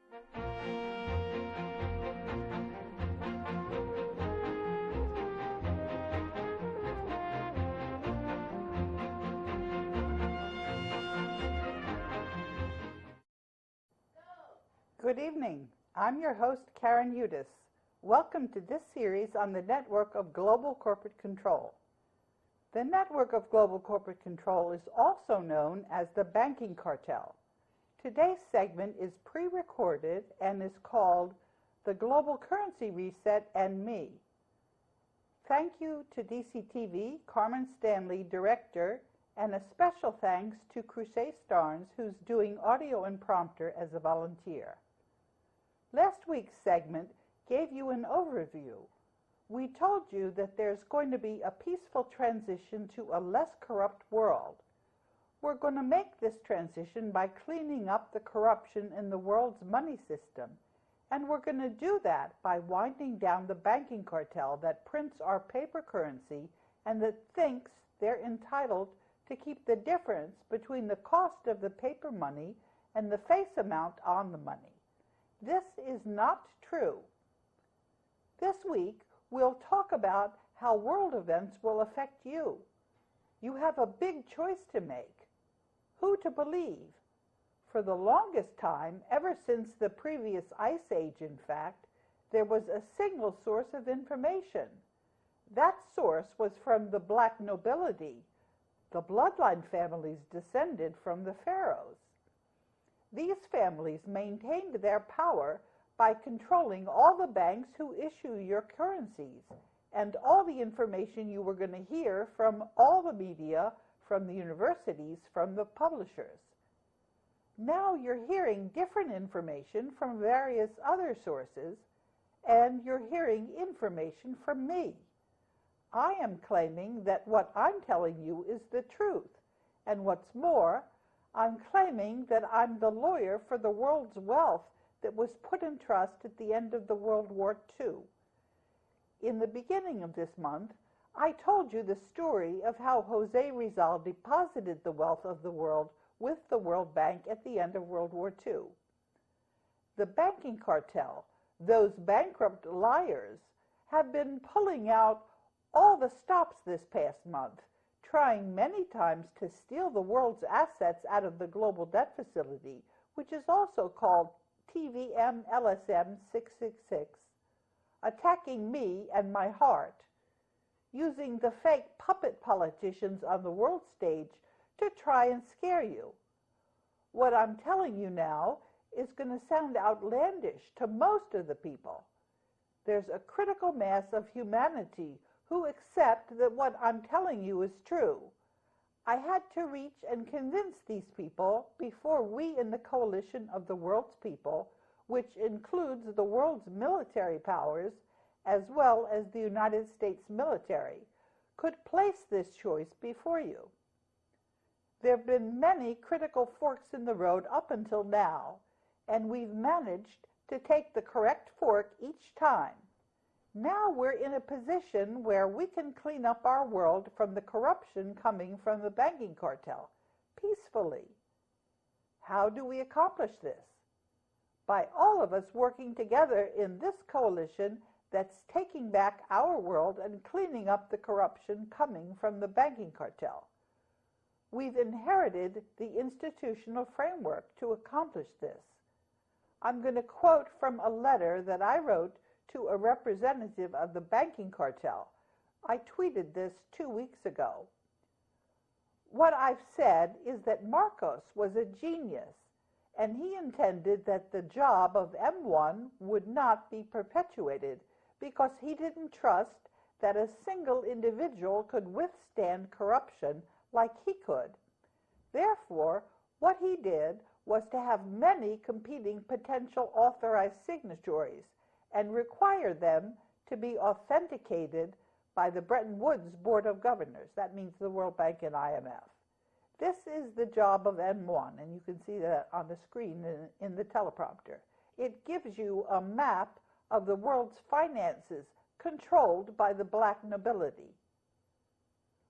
Good evening. I'm your host, Karen Udis. Welcome to this series on the network of global corporate control. The network of global corporate control is also known as the banking cartel. Today's segment is pre-recorded and is called The Global Currency Reset and Me. Thank you to DCTV, Carmen Stanley, director, and a special thanks to Control6, who's doing audio and prompter as a volunteer. Last week's segment gave you an overview. We told you that there's going to be a peaceful transition to a less corrupt world. We're going to make this transition by cleaning up the corruption in the world's money system, and we're going to do that by winding down the banking cartel that prints our paper currency and that thinks they're entitled to keep the difference between the cost of the paper money and the face amount on the money. This is not true. This week, we'll talk about how world events will affect you. You have a big choice to make. Who to believe? For the longest time, ever since the previous ice age, in fact, there was a single source of information. That source was from the Black Nobility. The bloodline families descended from the Pharaohs. These families maintained their power by controlling all the banks who issue your currencies and all the information you were going to hear from all the media, from the universities, from the publishers. Now you're hearing different information from various other sources, and you're hearing information from me. I am claiming that what I'm telling you is the truth, and what's more, I'm claiming that I'm the lawyer for the world's wealth that was put in trust at the end of the World War II. In the beginning of this month, I told you the story of how Jose Rizal deposited the wealth of the world with the World Bank at the end of World War II. The banking cartel, those bankrupt liars, have been pulling out all the stops this past month, trying many times to steal the world's assets out of the global debt facility, which is also called TVM LSM 666, attacking me and my heart, using the fake puppet politicians on the world stage to try and scare you. What I'm telling you now is going to sound outlandish to most of the people. There's a critical mass of humanity who accept that what I'm telling you is true. I had to reach and convince these people before we in the coalition of the world's people, which includes the world's military powers as well as the United States military, could place this choice before you. There have been many critical forks in the road up until now, and we've managed to take the correct fork each time. Now we're in a position where we can clean up our world from the corruption coming from the banking cartel, peacefully. How do we accomplish this? By all of us working together in this coalition that's taking back our world and cleaning up the corruption coming from the banking cartel. We've inherited the institutional framework to accomplish this. I'm going to quote from a letter that I wrote to a representative of the banking cartel. I tweeted this 2 weeks ago. What I've said is that Marcos was a genius, and he intended that the job of M1 would not be perpetuated because he didn't trust that a single individual could withstand corruption like he could. Therefore, what he did was to have many competing potential authorized signatories and require them to be authenticated by the Bretton Woods Board of Governors. That means the World Bank and IMF. This is the job of M1, and you can see that on the screen in the teleprompter. It gives you a map of the world's finances controlled by the Black Nobility.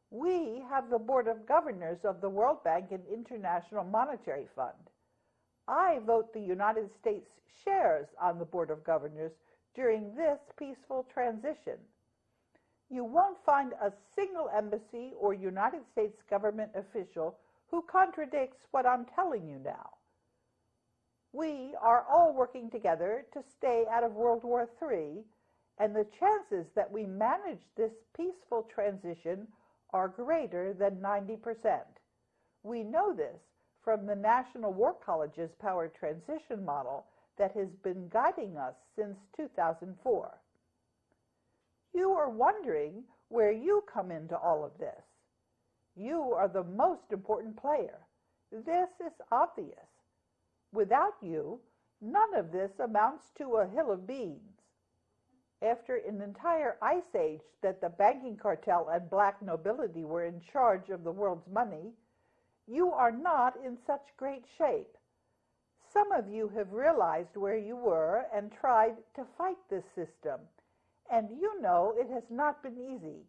We have the Board of Governors of the World Bank and International Monetary Fund. I vote the United States shares on the Board of Governors during this peaceful transition. You won't find a single embassy or United States government official who contradicts what I'm telling you now. We are all working together to stay out of World War III, and the chances that we manage this peaceful transition are greater than 90%. We know this from the National War College's power transition model that has been guiding us since 2004. You are wondering where you come into all of this. You are the most important player. This is obvious. Without you, none of this amounts to a hill of beans. After an entire ice age that the banking cartel and Black Nobility were in charge of the world's money, you are not in such great shape. Some of you have realized where you were and tried to fight this system, and you know it has not been easy.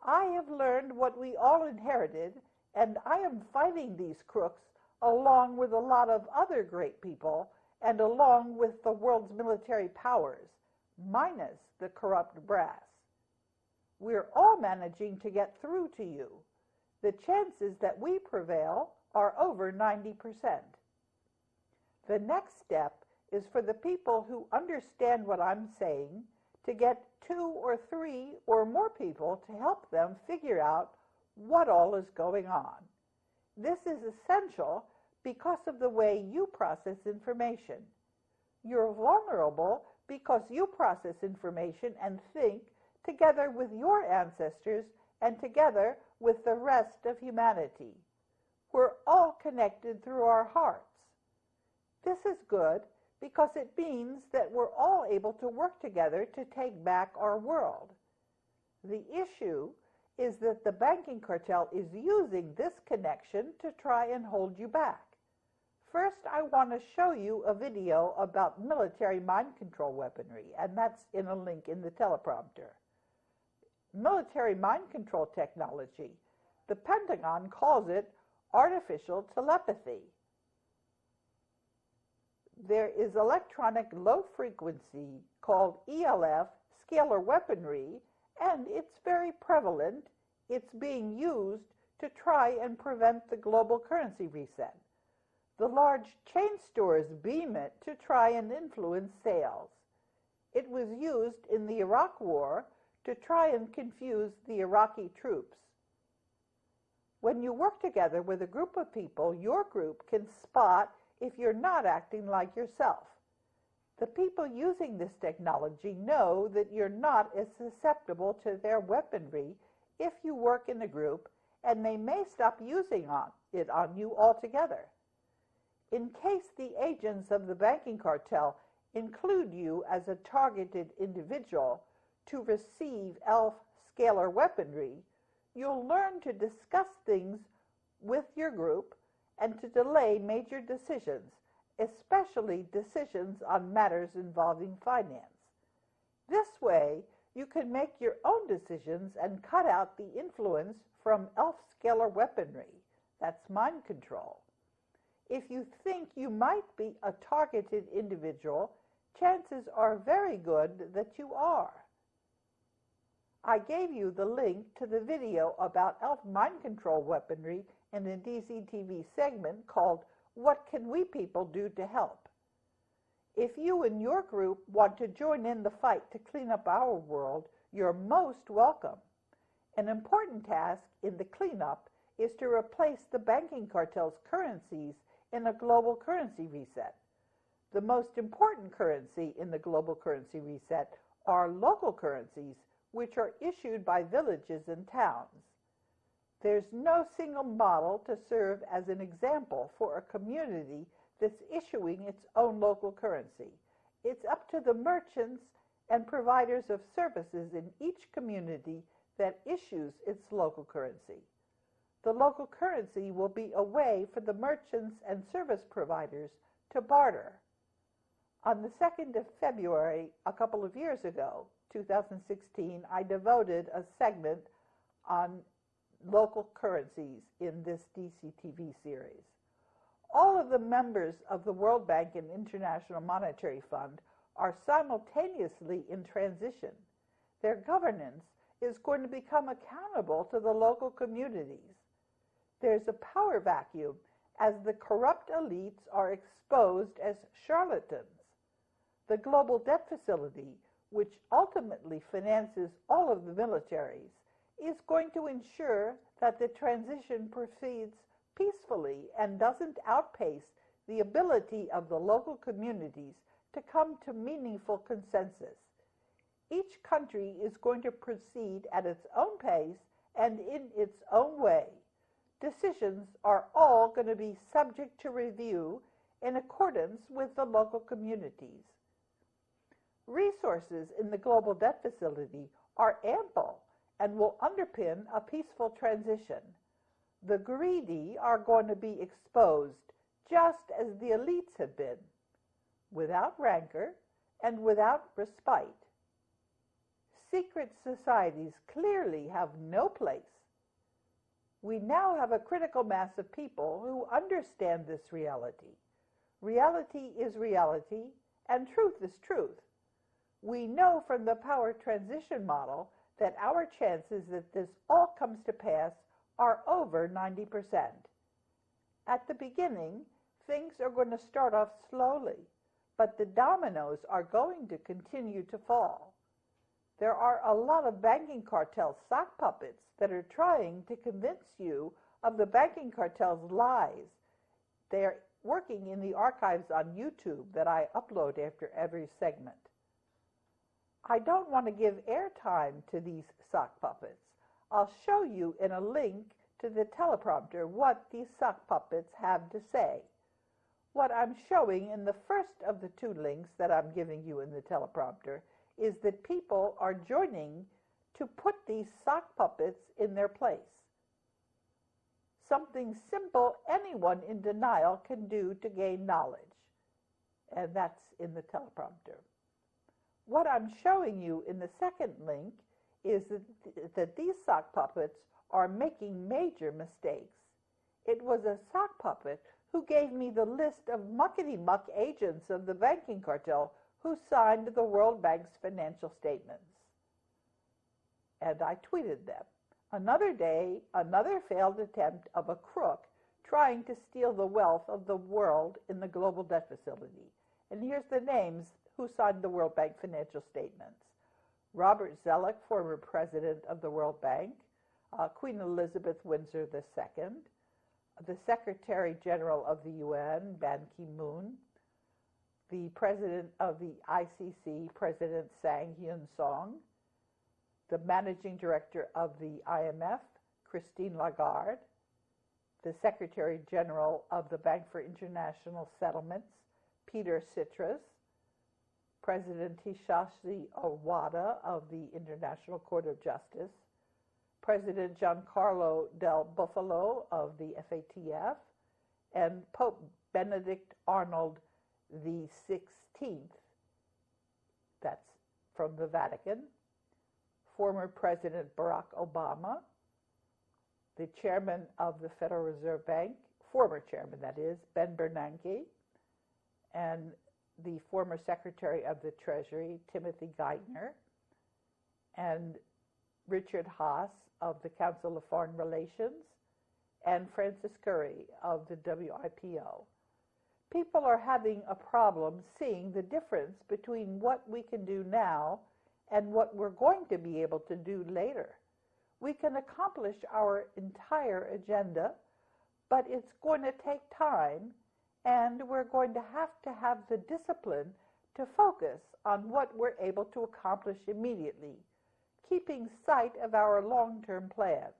I have learned what we all inherited, and I am fighting these crooks along with a lot of other great people and along with the world's military powers, minus the corrupt brass. We're all managing to get through to you. The chances that we prevail are over 90%. The next step is for the people who understand what I'm saying to get 2 or 3 or more people to help them figure out what all is going on. This is essential because of the way you process information. You're vulnerable because you process information and think together with your ancestors and together with the rest of humanity. We're all connected through our hearts. This is good because it means that we're all able to work together to take back our world. The issue is that the banking cartel is using this connection to try and hold you back. First, I want to show you a video about military mind control weaponry, and that's in a link in the teleprompter. Military mind control technology. The Pentagon calls it artificial telepathy. There is electronic low frequency called ELF scalar weaponry, and it's very prevalent. It's being used to try and prevent the global currency reset. The large chain stores beam it to try and influence sales. It was used in the Iraq War to try and confuse the Iraqi troops. When you work together with a group of people, your group can spot if you're not acting like yourself. The people using this technology know that you're not as susceptible to their weaponry if you work in a group, and they may stop using it on you altogether. In case the agents of the banking cartel include you as a targeted individual to receive ELF scalar weaponry, you'll learn to discuss things with your group and to delay major decisions, especially decisions on matters involving finance. This way, you can make your own decisions and cut out the influence from ELF scalar weaponry. That's mind control. If you think you might be a targeted individual, chances are very good that you are. I gave you the link to the video about ELF mind control weaponry in a DCTV segment called What Can We People Do to Help? If you and your group want to join in the fight to clean up our world, you're most welcome. An important task in the cleanup is to replace the banking cartel's currencies in a global currency reset. The most important currency in the global currency reset are local currencies, which are issued by villages and towns. There's no single model to serve as an example for a community that's issuing its own local currency. It's up to the merchants and providers of services in each community that issues its local currency. The local currency will be a way for the merchants and service providers to barter. On the 2nd of February, a couple of years ago, 2016, I devoted a segment on local currencies in this DCTV series. All of the members of the World Bank and International Monetary Fund are simultaneously in transition. Their governance is going to become accountable to the local communities. There's a power vacuum as the corrupt elites are exposed as charlatans. The global debt facility, which ultimately finances all of the militaries, is going to ensure that the transition proceeds peacefully and doesn't outpace the ability of the local communities to come to meaningful consensus. Each country is going to proceed at its own pace and in its own way. Decisions are all going to be subject to review in accordance with the local communities. Resources in the global debt facility are ample and will underpin a peaceful transition. The greedy are going to be exposed just as the elites have been, without rancor and without respite. Secret societies clearly have no place. We now have a critical mass of people who understand this reality. Reality is reality, and truth is truth. We know from the power transition model that our chances that this all comes to pass are over 90%. At the beginning, things are going to start off slowly, but the dominoes are going to continue to fall. There are a lot of banking cartel sock puppets that are trying to convince you of the banking cartel's lies. They are working in the archives on YouTube that I upload after every segment. I don't want to give airtime to these sock puppets. I'll show you in a link to the teleprompter what these sock puppets have to say. What I'm showing in the first of the two links that I'm giving you in the teleprompter is that people are joining to put these sock puppets in their place. Something simple anyone in denial can do to gain knowledge. And that's in the teleprompter. What I'm showing you in the second link is that these sock puppets are making major mistakes. It was a sock puppet who gave me the list of muckety-muck agents of the banking cartel who signed the World Bank's financial statements. And I tweeted them. Another day, another failed attempt of a crook trying to steal the wealth of the world in the global debt facility. And here's the names who signed the World Bank financial statements. Robert Zoellick, former president of the World Bank, Queen Elizabeth Windsor II, the Secretary General of the UN, Ban Ki-moon, the President of the ICC, President Sang Hyun Song, the Managing Director of the IMF, Christine Lagarde, the Secretary General of the Bank for International Settlements, Peter Citras, President Hisashi Owada of the International Court of Justice, President Giancarlo Del Buffalo of the FATF, and Pope Benedict Arnold the 16th, that's from the Vatican, former President Barack Obama, the Chairman of the Federal Reserve Bank, former Chairman that is, Ben Bernanke, and the former Secretary of the Treasury, Timothy Geithner, and Richard Haas of the Council of Foreign Relations, and Francis Curry of the WIPO. People are having a problem seeing the difference between what we can do now and what we're going to be able to do later. We can accomplish our entire agenda, but it's going to take time, and we're going to have the discipline to focus on what we're able to accomplish immediately, keeping sight of our long-term plans.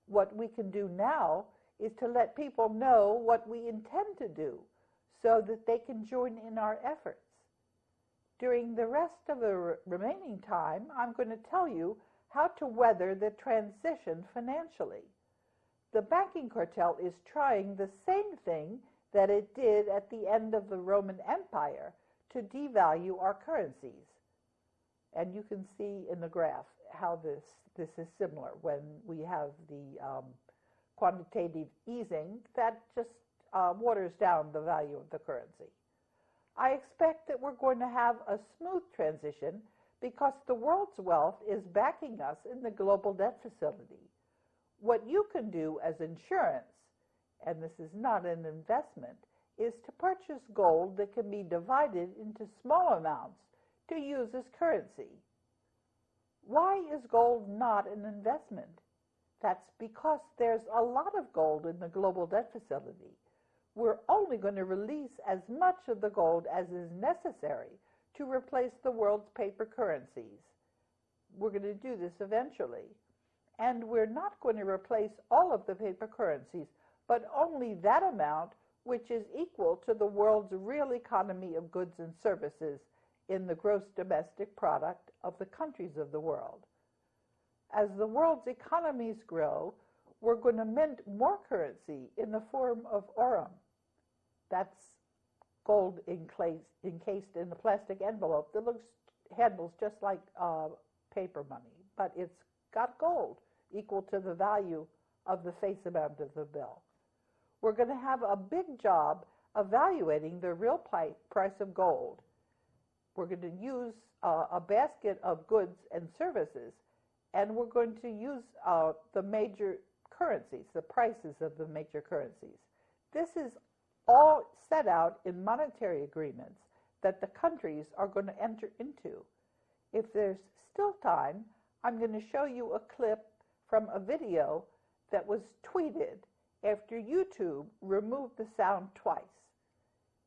What we can do now is to let people know what we intend to do so that they can join in our efforts. During the rest of the remaining time, I'm going to tell you how to weather the transition financially. The banking cartel is trying the same thing that it did at the end of the Roman Empire to devalue our currencies. And you can see in the graph how this is similar when we have the quantitative easing that just waters down the value of the currency. I expect that we're going to have a smooth transition because the world's wealth is backing us in the global debt facility. What you can do as insurance, and this is not an investment, is to purchase gold that can be divided into small amounts to use as currency. Why is gold not an investment? That's because there's a lot of gold in the global debt facility. We're only going to release as much of the gold as is necessary to replace the world's paper currencies. We're going to do this eventually. And we're not going to replace all of the paper currencies, but only that amount which is equal to the world's real economy of goods and services in the gross domestic product of the countries of the world. As the world's economies grow, we're going to mint more currency in the form of aurum. That's gold encased in a plastic envelope that handles just like paper money, but it's got gold equal to the value of the face amount of the bill. We're going to have a big job evaluating the real price of gold. We're going to use a basket of goods and services, and we're going to use the major currencies, the prices of the major currencies. This is all set out in monetary agreements that the countries are going to enter into. If there's still time, I'm going to show you a clip from a video that was tweeted after YouTube removed the sound twice.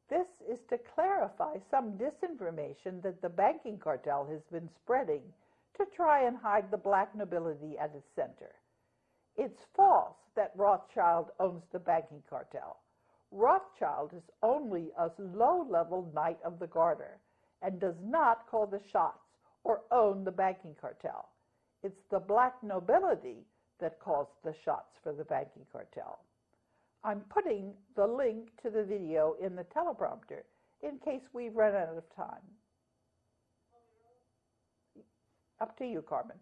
This is to clarify some disinformation that the banking cartel has been spreading to try and hide the black nobility at its center. It's false that Rothschild owns the banking cartel. Rothschild is only a low-level knight of the garter and does not call the shots or own the banking cartel. It's the black nobility that calls the shots for the banking cartel. I'm putting the link to the video in the teleprompter in case we run out of time. Up to you, Carmen.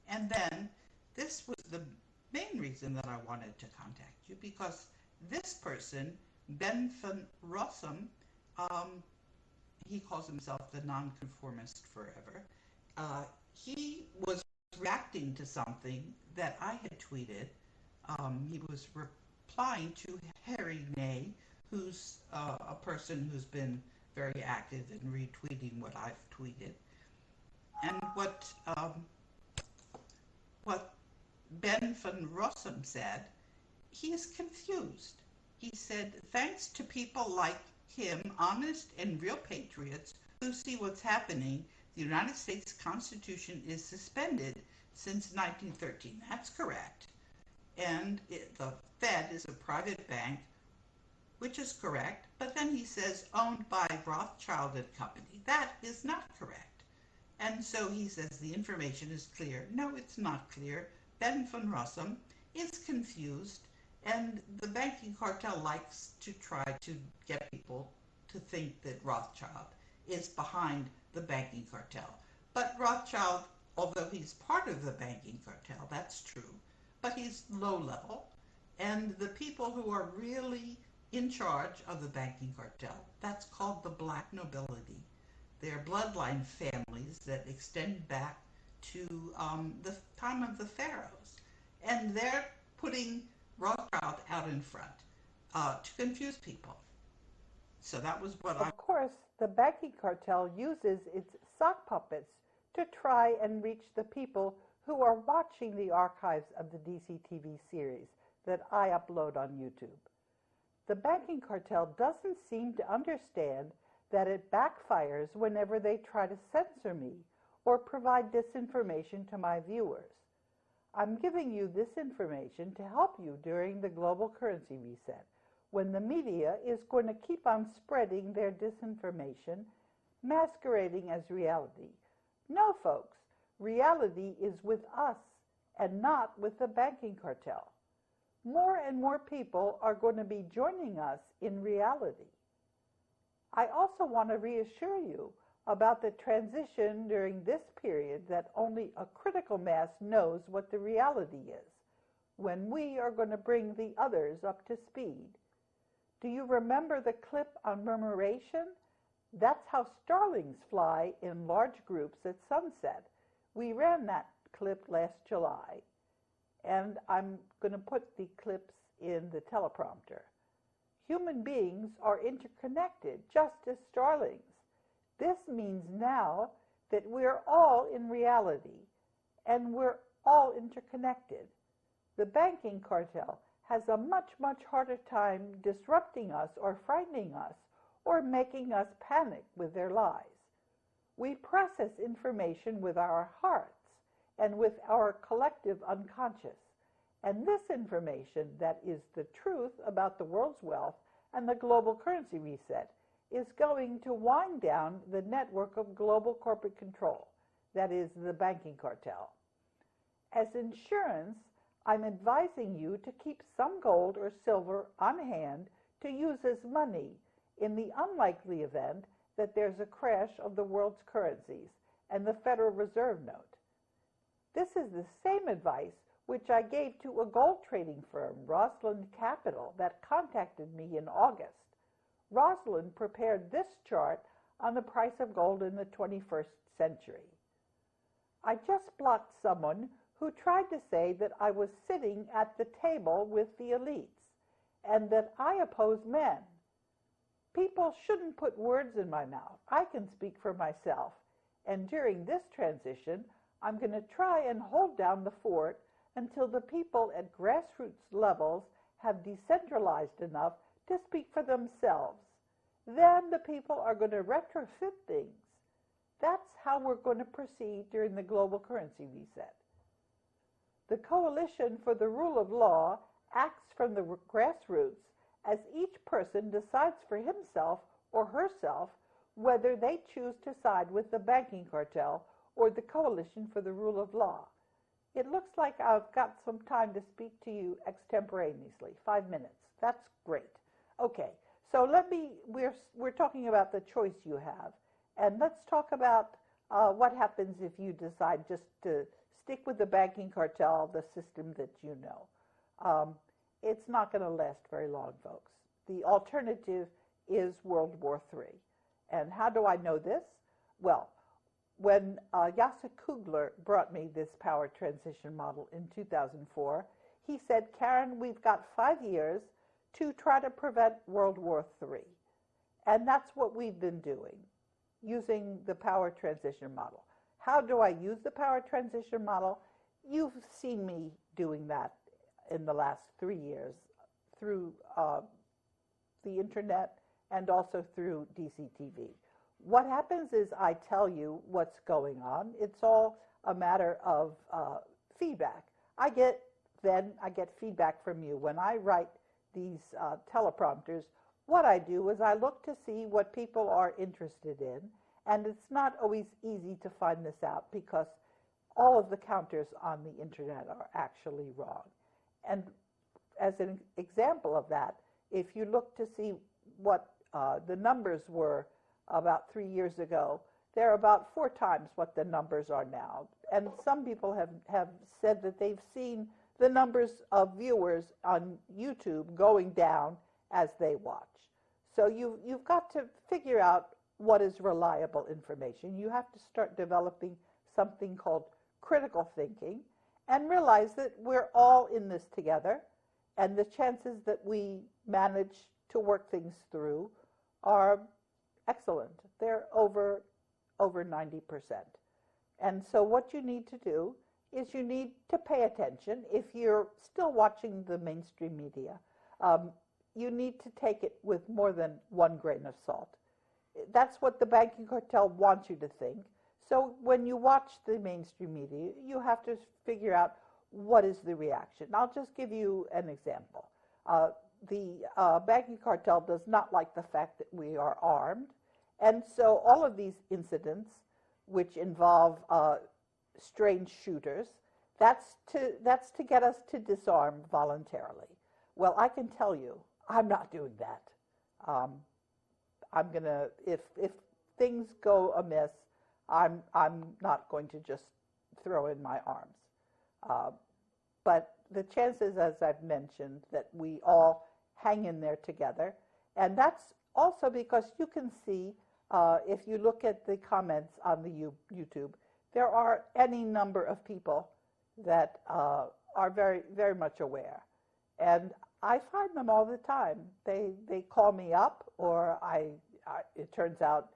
And then this was the main reason that I wanted to contact you, because this person, Ben van Rossum, he calls himself the nonconformist forever. He was reacting to something that I had tweeted. He was replying to Harry Ney, who's a person who's been very active in retweeting what I've tweeted. And what Ben van Rossum said, he is confused. He said, thanks to people like him, honest and real patriots who see what's happening, the United States Constitution is suspended since 1913. That's correct. And the Fed is a private bank, which is correct. But then he says owned by Rothschild and Company. That is not correct. And so he says the information is clear. No, it's not clear. Ben van Rossum is confused, and the banking cartel likes to try to get people to think that Rothschild is behind the banking cartel. But Rothschild, although he's part of the banking cartel, that's true, but he's low level. And the people who are really in charge of the banking cartel, that's called the Black Nobility. They're bloodline families that extend back to the time of the Pharaohs. And they're putting Rothschild out in front to confuse people. So that was what Of course, the banking cartel uses its sock puppets to try and reach the people who are watching the archives of the DCTV series that I upload on YouTube. The banking cartel doesn't seem to understand that it backfires whenever they try to censor me or provide disinformation to my viewers. I'm giving you this information to help you during the global currency reset, when the media is going to keep on spreading their disinformation, masquerading as reality. No, folks, reality is with us and not with the banking cartel. More and more people are going to be joining us in reality. I also want to reassure you, about the transition during this period that only a critical mass knows what the reality is, when we are going to bring the others up to speed. Do you remember the clip on murmuration? That's how starlings fly in large groups at sunset. We ran that clip last July, and I'm going to put the clips in the teleprompter. Human beings are interconnected, just as starlings. This means now that we're all in reality, and we're all interconnected. The banking cartel has a much, much harder time disrupting us or frightening us or making us panic with their lies. We process information with our hearts and with our collective unconscious. And this information that is the truth about the world's wealth and the global currency reset is going to wind down the network of global corporate control, that is, the banking cartel. As insurance, I'm advising you to keep some gold or silver on hand to use as money in the unlikely event that there's a crash of the world's currencies and the Federal Reserve note. This is the same advice which I gave to a gold trading firm, Rosalind Capital, that contacted me in August. Rosalind prepared this chart on the price of gold in the 21st century. I just blocked someone who tried to say that I was sitting at the table with the elites and that I oppose men. People shouldn't put words in my mouth. I can speak for myself. And during this transition, I'm going to try and hold down the fort until the people at grassroots levels have decentralized enough to speak for themselves. Then the people are going to retrofit things. That's how we're going to proceed during the global currency reset. The Coalition for the Rule of Law acts from the grassroots as each person decides for himself or herself whether they choose to side with the banking cartel or the Coalition for the Rule of Law. It looks like I've got some time to speak to you extemporaneously. 5 minutes. That's great. Okay, so we're talking about the choice you have. And let's talk about what happens if you decide just to stick with the banking cartel, the system that you know. It's not going to last very long, folks. The alternative is World War III. And how do I know this? Well, when Jacek Kugler brought me this power transition model in 2004, he said, Karen, we've got 5 years to try to prevent World War III. And that's what we've been doing, using the power transition model. How do I use the power transition model? You've seen me doing that in the last 3 years through the internet and also through DCTV. What happens is I tell you what's going on. It's all a matter of feedback. I get feedback from you. When I write these teleprompters, what I do is I look to see what people are interested in, and it's not always easy to find this out because all of the counters on the internet are actually wrong. And as an example of that, if you look to see what the numbers were about 3 years ago, they're about 4 times what the numbers are now. And some people have said that they've seen the numbers of viewers on YouTube going down as they watch. So you've got to figure out what is reliable information. You have to start developing something called critical thinking and realize that we're all in this together, and the chances that we manage to work things through are excellent. They're over 90%. And so what you need to do is you need to pay attention. If you're still watching the mainstream media, you need to take it with more than 1 grain of salt. That's what the banking cartel wants you to think. So when you watch the mainstream media, you have to figure out what is the reaction. I'll just give you an example. The banking cartel does not like the fact that we are armed. And so all of these incidents, which involve strange shooters, that's to get us to disarm voluntarily. Well, I can tell you, I'm not doing that. I'm gonna, if things go amiss, I'm not going to just throw in my arms. Uh, but the chances, as I've mentioned, that we all hang in there together, and that's also because you can see, if you look at the comments on the YouTube, there are any number of people that are very, very much aware. And I find them all the time. They call me up, or it turns out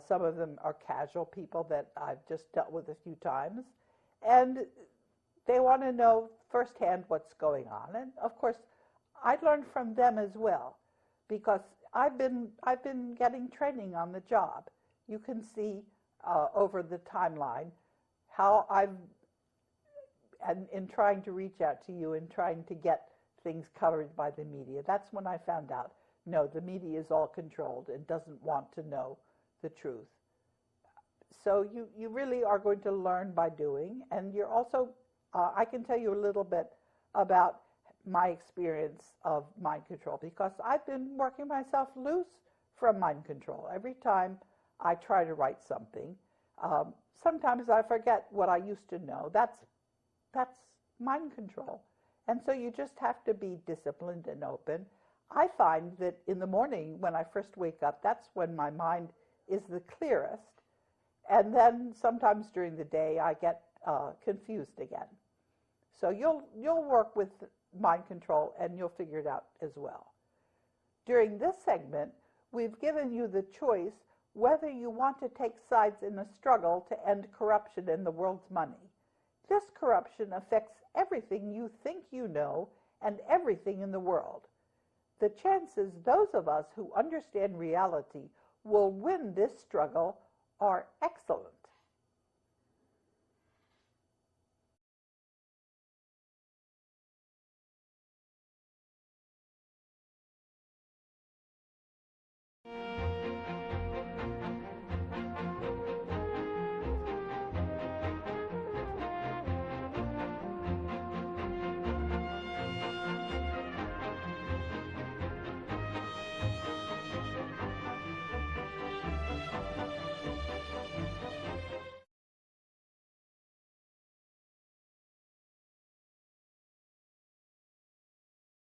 some of them are casual people that I've just dealt with a few times. And they want to know firsthand what's going on. And of course, I learn from them as well, because I've been getting training on the job. You can see over the timeline how I've, and in trying to reach out to you and trying to get things covered by the media. That's when I found out, no, the media is all controlled and doesn't want to know the truth. So you really are going to learn by doing, and you're also, I can tell you a little bit about my experience of mind control, because I've been working myself loose from mind control. Every time I try to write something, sometimes I forget what I used to know. That's mind control. And so you just have to be disciplined and open. I find that in the morning when I first wake up, that's when my mind is the clearest. And then sometimes during the day I get confused again. So you'll work with mind control and you'll figure it out as well. During this segment, we've given you the choice whether you want to take sides in the struggle to end corruption in the world's money. This corruption affects everything you think you know and everything in the world. The chances those of us who understand reality will win this struggle are excellent.